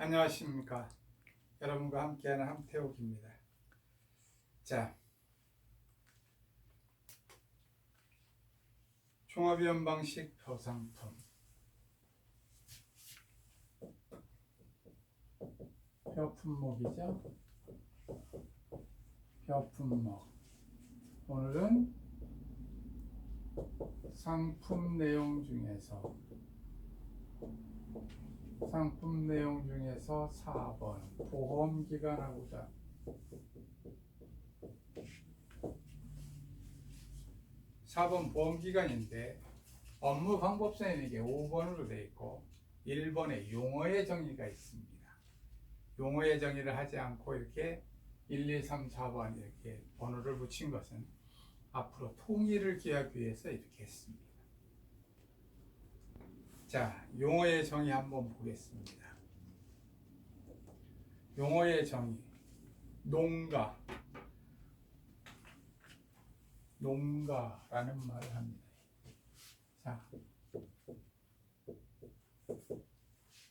안녕하십니까. 여러분과 함께하는 함태욱입니다. 자, 종합연방식 표상품 벼품목이죠. 벼품목. 오늘은 상품 내용 중에서 4번 보험기간하고자 4번 보험기간인데 업무 방법서에는 이게 5번으로 되어 있고 1번에 용어의 정의가 있습니다. 용어의 정의를 하지 않고 이렇게 1, 2, 3, 4번 이렇게 번호를 붙인 것은 앞으로 통일을 기하기 위해서 이렇게 했습니다. 자, 용어의 정의 한번 보겠습니다. 용어의 정의. 농가라는 말을 합니다. 자,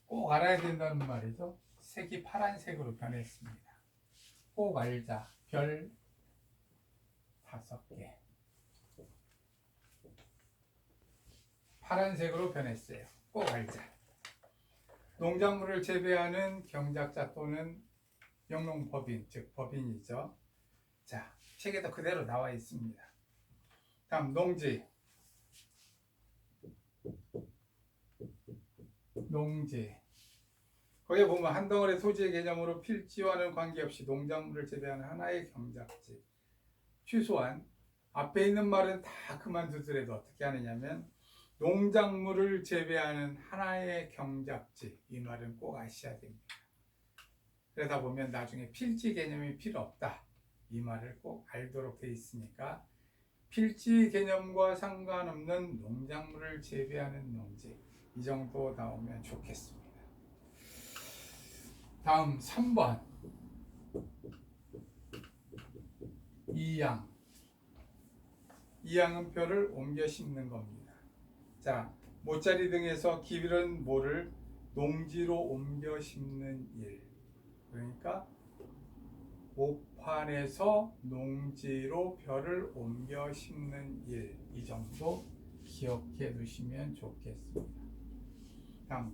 꼭 알아야 된다는 말이죠. 색이 파란색으로 변했습니다. 꼭 알자. 별 5개. 파란색으로 변했어요. 꼭 알자. 농작물을 재배하는 경작자 또는 영농법인, 즉 법인이죠. 자, 책에도 그대로 나와 있습니다. 다음 농지. 거기에 보면 한 덩어리 토지의 개념으로 필지와는 관계없이 농작물을 재배하는 하나의 경작지. 최소한 앞에 있는 말은 다 그만두더라도 어떻게 하느냐면 농작물을 재배하는 하나의 경작지, 이 말은 꼭 아셔야 됩니다. 그러다 보면 나중에 필지 개념이 필요 없다, 이 말을 꼭 알도록 되어 있으니까 필지 개념과 상관없는 농작물을 재배하는 농지, 이 정도 나오면 좋겠습니다. 다음 3번 이양은 뼈를 옮겨 심는 겁니다. 자, 모짜리 등에서 기울은 모를 농지로 옮겨 심는 일, 그러니까 모판에서 농지로 벼를 옮겨 심는 일, 이 정도 기억해 두시면 좋겠습니다. 다음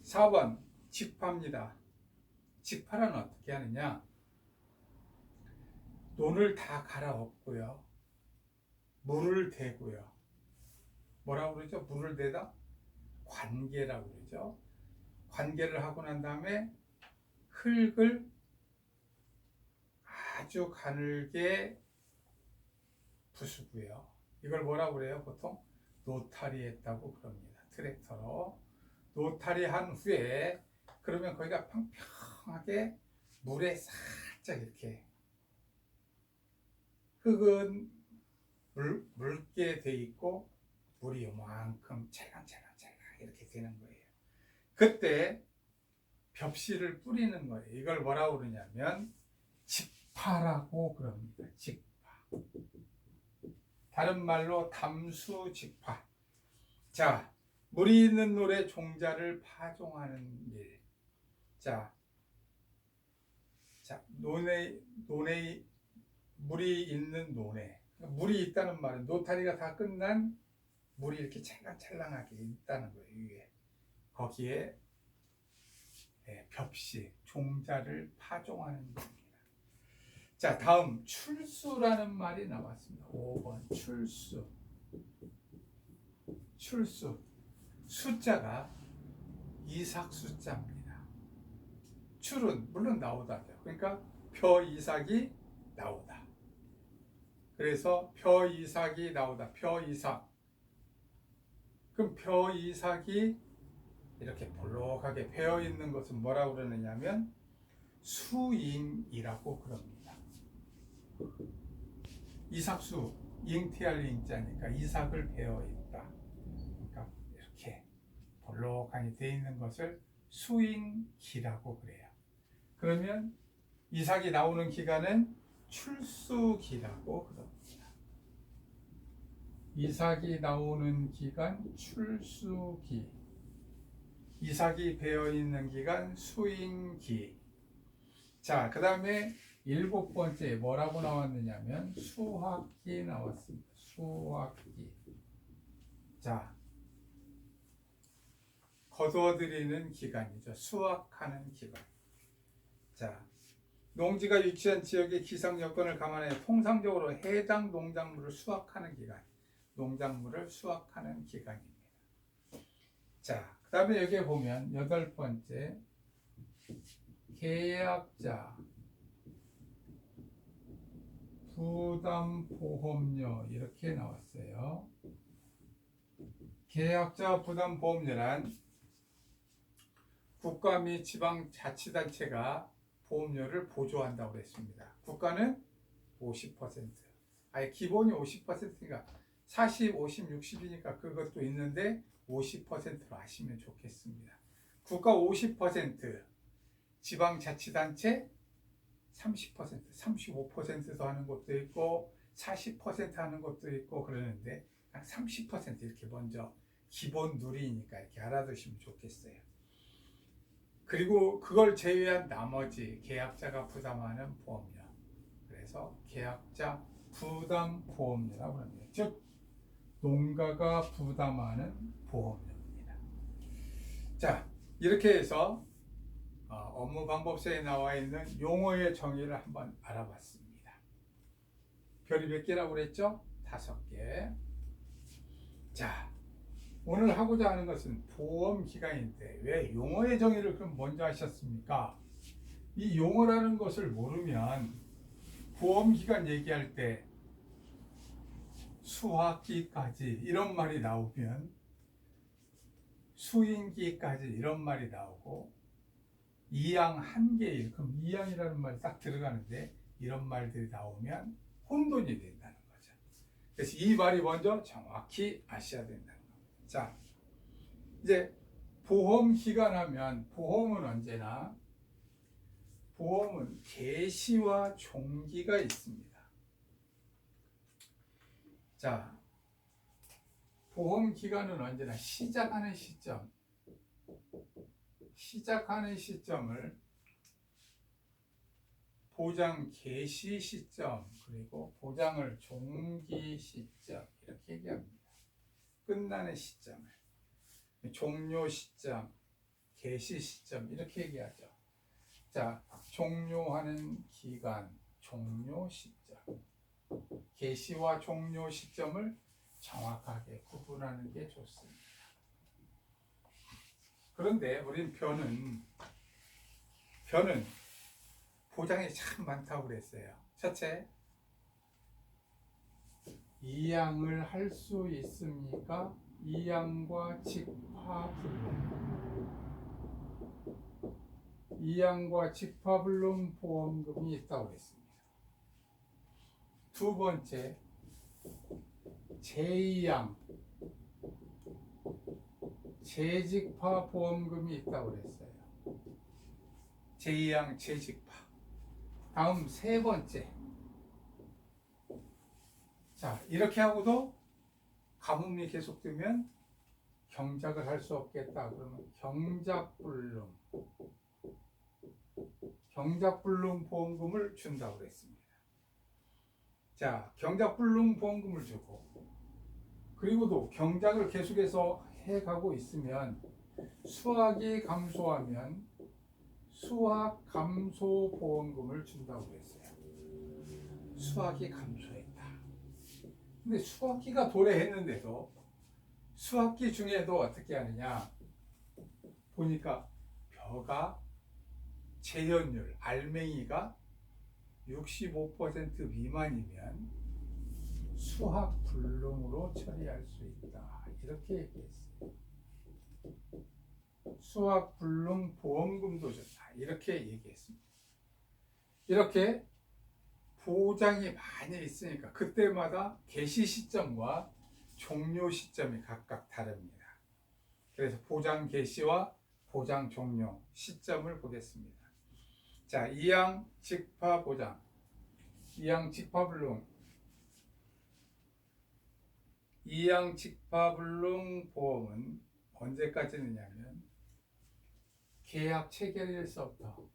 4번 직파입니다. 직파는 어떻게 하느냐? 논을 다 갈아엎고요, 물을 대고요. 뭐라고 그러죠? 물을 대다? 관계라고 그러죠. 관계를 하고 난 다음에 흙을 아주 가늘게 부수고요. 이걸 뭐라고 그래요? 보통 노타리 했다고 그럽니다. 트랙터로 노타리 한 후에, 그러면 거기가 평평하게 물에 살짝 이렇게 흙은 묽게 돼 있고 물이 요만큼 찰랑찰랑 이렇게 되는 거예요. 그때 벽실을 뿌리는 거예요. 이걸 뭐라고 그러냐면 직파라고 그럽니다. 직파. 다른 말로 담수직파. 자, 물이 있는 논에 종자를 파종하는 일. 자, 논에 물이 있는 논에, 물이 있다는 말은 노타리가 다 끝난 물이 이렇게 찰랑찰랑하게 있다는 거예요. 위에. 거기에 벽시, 종자를 파종하는 겁니다. 자, 다음 출수라는 말이 나왔습니다. 5번 출수. 숫자가 이삭 숫자입니다. 출은 물론 나오다죠. 그러니까 표 이삭이 나오다. 그래서 표 이삭이 나오다. 표 이삭. 그럼 표 이삭이 이렇게 볼록하게 배어 있는 것은 뭐라고 그러느냐면 수잉이라고 그럽니다. 이삭수, 잉태할 잉자니까 이삭을 배어 있다. 그러니까 이렇게 볼록하게 되어 있는 것을 수잉기라고 그래요. 그러면 이삭이 나오는 기간은 출수기라고 그럽니다. 이삭이 나오는 기간 출수기. 이삭이 배어 있는 기간 수인기. 자, 그 다음에 7번째 뭐라고 나왔느냐면 수확기 나왔습니다. 수확기. 자, 거두어들이는 기간이죠. 수확하는 기간. 자, 농지가 유치한 지역의 기상 여건을 감안해 통상적으로 해당 농작물을 수확하는 기간, 농작물을 수확하는 기간입니다. 자, 그 다음에 여기에 보면 8번째 계약자 부담보험료 이렇게 나왔어요. 계약자 부담보험료란 국가 및 지방자치단체가 보험료를 보조한다고 했습니다. 국가는 50%. 아예 기본이 50%니까 40, 50, 60이니까 그것도 있는데 50%로 하시면 좋겠습니다. 국가 50%, 지방자치단체 30%, 35%도 하는 것도 있고 40% 하는 것도 있고 그러는데 한 30% 이렇게 먼저 기본 누리니까 이렇게 알아두시면 좋겠어요. 그리고 그걸 제외한 나머지 계약자가 부담하는 보험료, 그래서 계약자 부담 보험료라고 합니다. 즉 농가가 부담하는 보험료입니다. 자, 이렇게 해서 업무 방법서에 나와 있는 용어의 정의를 한번 알아봤습니다. 별이 몇 개라고 그랬죠? 5개. 자, 오늘 하고자 하는 것은 보험 기간인데 왜 용어의 정의를 그럼 먼저 하셨습니까? 이 용어라는 것을 모르면 보험 기간 얘기할 때 수확기까지 이런 말이 나오면 수인기까지 이런 말이 나오고 이양 한계일, 그럼 이양이라는 말이 딱 들어가는데 이런 말들이 나오면 혼돈이 된다는 거죠. 그래서 이 말이 먼저 정확히 아셔야 된다는 겁니다. 자, 이제 보험 기간 하면 보험은 언제나 보험은 개시와 종기가 있습니다. 자, 보험 기간은 언제나 시작하는 시점을 보장 개시 시점 그리고 보장을 종기 시점 이렇게 얘기합니다. 끝나는 시점을 종료 시점, 개시 시점 이렇게 얘기하죠. 자, 종료하는 기간, 종료 시점, 개시와 종료 시점을 정확하게 구분하는 게 좋습니다. 그런데 우린 변은 보장이 참 많다고 그랬어요. 첫째, 이양을 할 수 있습니까? 이양과 직파불능. 이양과 직파불능 보험금이 있다고 했습니다. 두 번째, 재이양, 재직파 보험금이 있다고 했어요. 재이양, 재직파. 다음 세 번째. 자, 이렇게 하고도 가뭄이 계속되면 경작을 할 수 없겠다. 그러면 경작불능 보험금을 준다고 했습니다. 자, 경작불능 보험금을 주고 그리고도 경작을 계속해서 해가고 있으면 수확이 감소하면 수확 감소 보험금을 준다고 했어요. 수확이 감소했다. 근데 수확기가 도래했는데도 수확기 중에도 어떻게 하느냐 보니까 벼가 재현율, 알맹이가 65% 미만이면 수확 불능으로 처리할 수 있다. 이렇게 얘기했어요. 수확 불능 보험금도 좋다. 이렇게 얘기했습니다. 이렇게 보장이 많이 있으니까 그때마다 개시 시점과 종료 시점이 각각 다릅니다. 그래서 보장 개시와 보장 종료 시점을 보겠습니다. 자, 이양 직파 보장, 이양 직파 불능, 이양 직파 불능 보험은 언제까지느냐면 계약 체결일서부터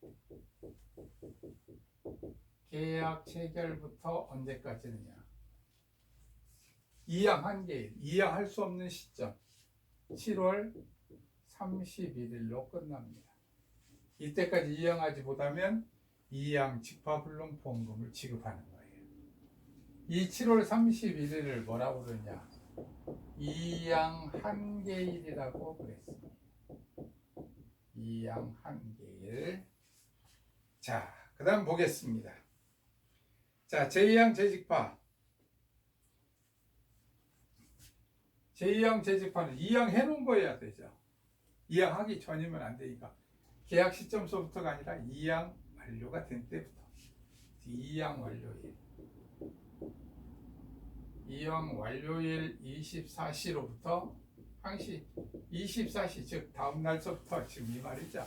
계약 체결부터 언제까지느냐? 이양 한계일, 이양할 수 없는 시점 7월 31일로 끝납니다. 이때까지 이양하지 못하면 이양 직파불능 보험금을 지급하는 거예요. 이 7월 31일을 뭐라고 그러냐? 이양 한계일이라고 그랬습니다. 이양 한계일. 자, 그 다음 보겠습니다. 자, 제2양 재직파. 제2양 재직파는 이양 해놓은 거여야 되죠. 이양하기 전이면 안 되니까. 계약 시점서부터가 아니라 이양 완료가 된 때부터. 이양 완료일. 이양 완료일 24시로부터 항시 24시 즉 다음 날서부터 지금 이 말이죠.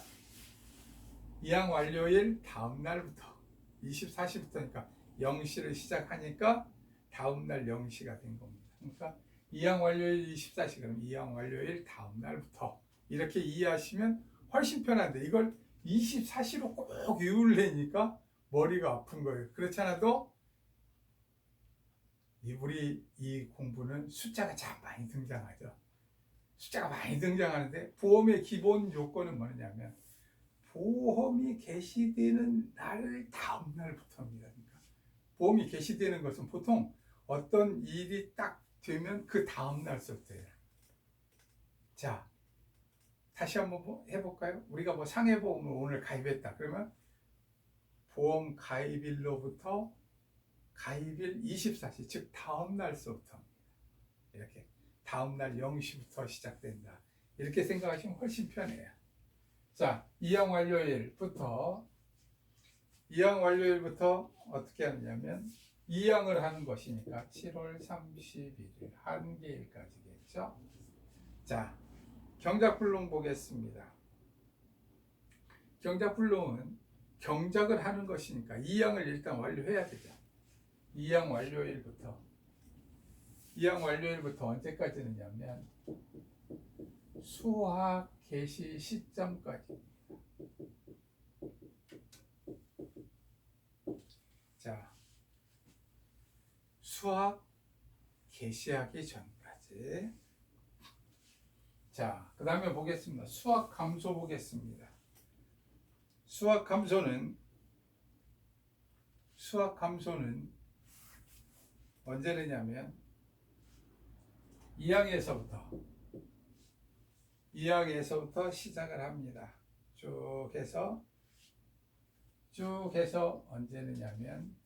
이양 완료일 다음 날부터 24시부터니까 0시를 시작하니까 다음 날 0시가 된 겁니다. 그러니까 이양 완료일 24시 그럼 이양 완료일 다음 날부터 이렇게 이해하시면 훨씬 편한데 이걸 24시로 꼭 외우려니까 머리가 아픈 거예요. 그렇지 않아도 우리 이 공부는 숫자가 참 많이 등장하죠. 숫자가 많이 등장하는데 보험의 기본 요건은 뭐냐면 보험이 개시되는 날 다음 날부터입니다. 그러니까 보험이 개시되는 것은 보통 어떤 일이 딱 되면 그 다음 날부터예요. 자, 다시 한번 해볼까요? 우리가 뭐 상해보험을 오늘 가입했다. 그러면 보험 가입일로부터 가입일 24시, 즉 다음 날서부터입니다. 이렇게 다음 날 0시부터 시작된다. 이렇게 생각하시면 훨씬 편해요. 자, 이양 완료일부터 어떻게 하느냐면 이양을 하는 것이니까 7월 31일 한계일까지겠죠. 자, 경작불능 보겠습니다. 경작불능은 경작을 하는 것이니까 이양을 일단 완료해야 되죠. 이양 완료일부터 언제까지느냐면 수학 개시 시점까지. 자, 수학 개시하기 전까지. 자, 그 다음에 보겠습니다. 수학 감소 보겠습니다. 수학 감소는 언제 되냐면 2항에서부터 시작을 합니다. 쭉 해서 언제 되냐면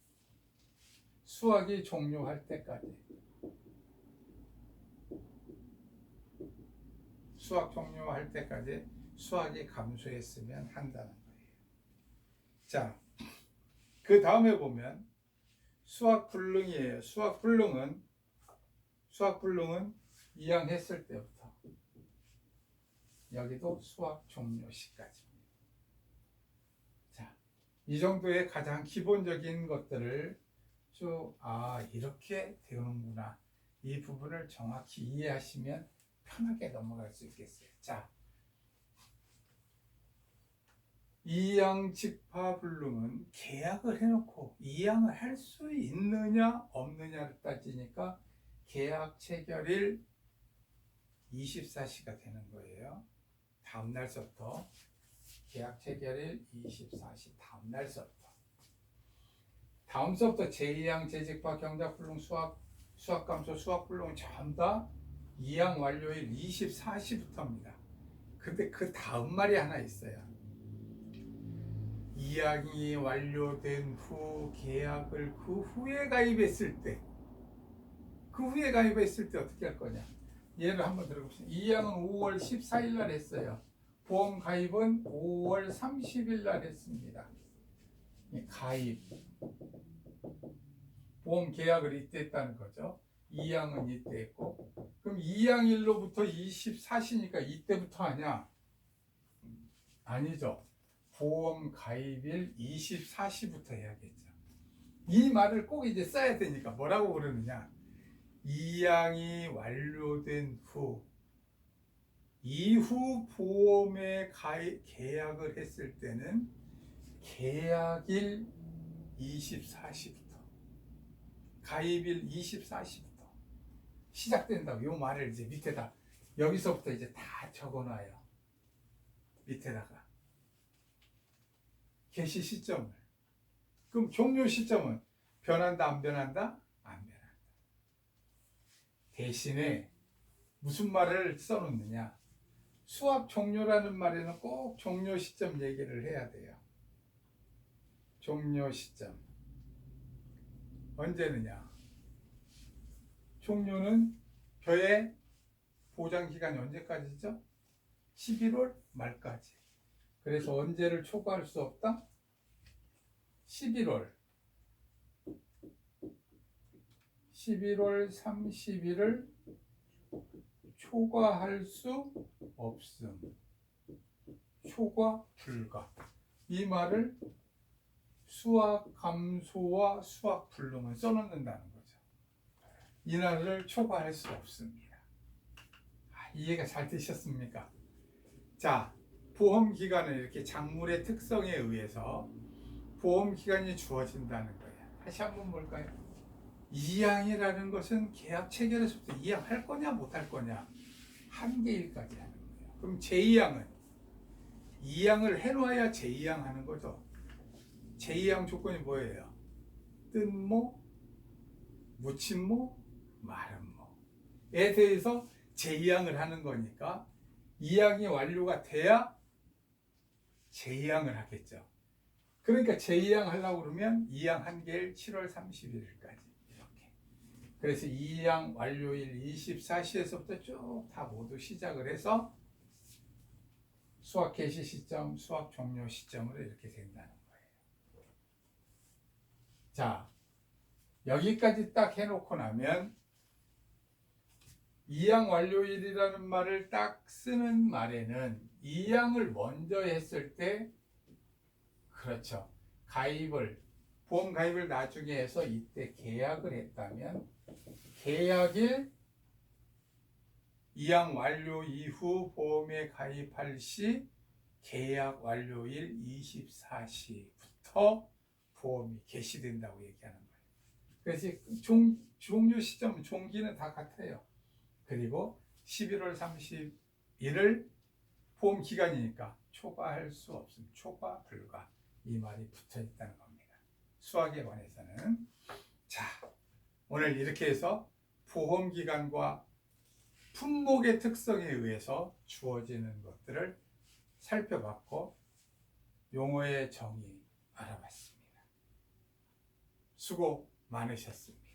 수학이 종료할 때까지. 수학 종료할 때까지 수학이 감소했으면 한다는 거예요. 자, 그 다음에 보면 수학불능이에요. 수학불능은 2항 했을 때부터 여기도 수학 종료 시까지입니다. 자, 이 정도의 가장 기본적인 것들을 쭉 이렇게 되는구나. 이 부분을 정확히 이해하시면 편하게 넘어갈 수 있겠어요. 자, 이양 직파불능은 계약을 해놓고 이양을 할 수 있느냐 없느냐를 따지니까 계약 체결일 24시가 되는 거예요. 다음 날서부터 계약 체결일 24시 다음 날서부터. 다음서부터 제2항 재직파 경작불능 수학감소 수학불능 전부 다 2항 완료일 24시부터입니다. 근데 그 다음 말이 하나 있어요. 2항이 완료된 후 계약을 그 후에 가입했을 때 어떻게 할 거냐. 예를 한번 들어봅시다. 2항은 5월 14일 날 했어요. 보험 가입은 5월 30일 날 했습니다. 가입 보험 계약을 이때 했다는 거죠. 2항은 이때 했고, 그럼 2항일로부터 24시니까 이때부터 하냐? 아니죠. 보험 가입일 24시부터 해야겠죠. 이 말을 꼭 이제 써야 되니까 뭐라고 그러느냐? 2항이 완료된 후 이후 보험에 계약을 했을 때는 계약일 24시부터 가입일 24시부터 시작된다고 요 말을 이제 밑에다 여기서부터 이제 다 적어놔요. 밑에다가 개시 시점을. 그럼 종료 시점은 변한다 안 변한다? 안 변한다. 대신에 무슨 말을 써놓느냐? 수학 종료라는 말에는 꼭 종료 시점 얘기를 해야 돼요. 종료 시점 언제느냐? 종료는 벼의 보장 기간이 언제까지죠? 11월 말까지. 그래서 언제를 초과할 수 없다? 11월 30일을 초과할 수 없음. 초과 불가. 이 말을 수학 감소와 수학 불능은 써놓는다는 거죠. 이날을 초과할 수 없습니다. 이해가 잘 되셨습니까? 자, 보험 기간은 이렇게 작물의 특성에 의해서 보험 기간이 주어진다는 거예요. 다시 한번 볼까요? 이양이라는 것은 계약 체결에서부터 이양할 거냐 못할 거냐 한계일까지 하는 거예요. 그럼 제2양은 이양을 해놔야 제2양 하는 거죠. 제2양 조건이 뭐예요? 뜬모, 묻힌모, 마른모에 대해서 제2양을 하는 거니까 2양이 완료가 돼야 제2양을 하겠죠. 그러니까 제2양 하려고 그러면 2양 한계일 7월 31일까지 이렇게. 그래서 2양 완료일 24시에서부터 쭉 다 모두 시작을 해서 수학 개시 시점, 수학 종료 시점으로 이렇게 된다는 거예요. 자, 여기까지 딱 해놓고 나면 2양 완료일이라는 말을 딱 쓰는 말에는 2양을 먼저 했을 때 그렇죠. 보험 가입을 나중에 해서 이때 계약을 했다면 계약일 2양 완료 이후 보험에 가입할 시 계약 완료일 24시부터 보험이 개시된다고 얘기하는 거예요. 그래서 종료 시점, 종기는 다 같아요. 그리고 11월 30일을 보험 기간이니까 초과할 수 없음. 초과 불가. 이 말이 붙어 있다는 겁니다. 수학에 관해서는. 자, 오늘 이렇게 해서 보험 기간과 품목의 특성에 의해서 주어지는 것들을 살펴봤고 용어의 정의 알아봤습니다. 수고 많으셨습니다.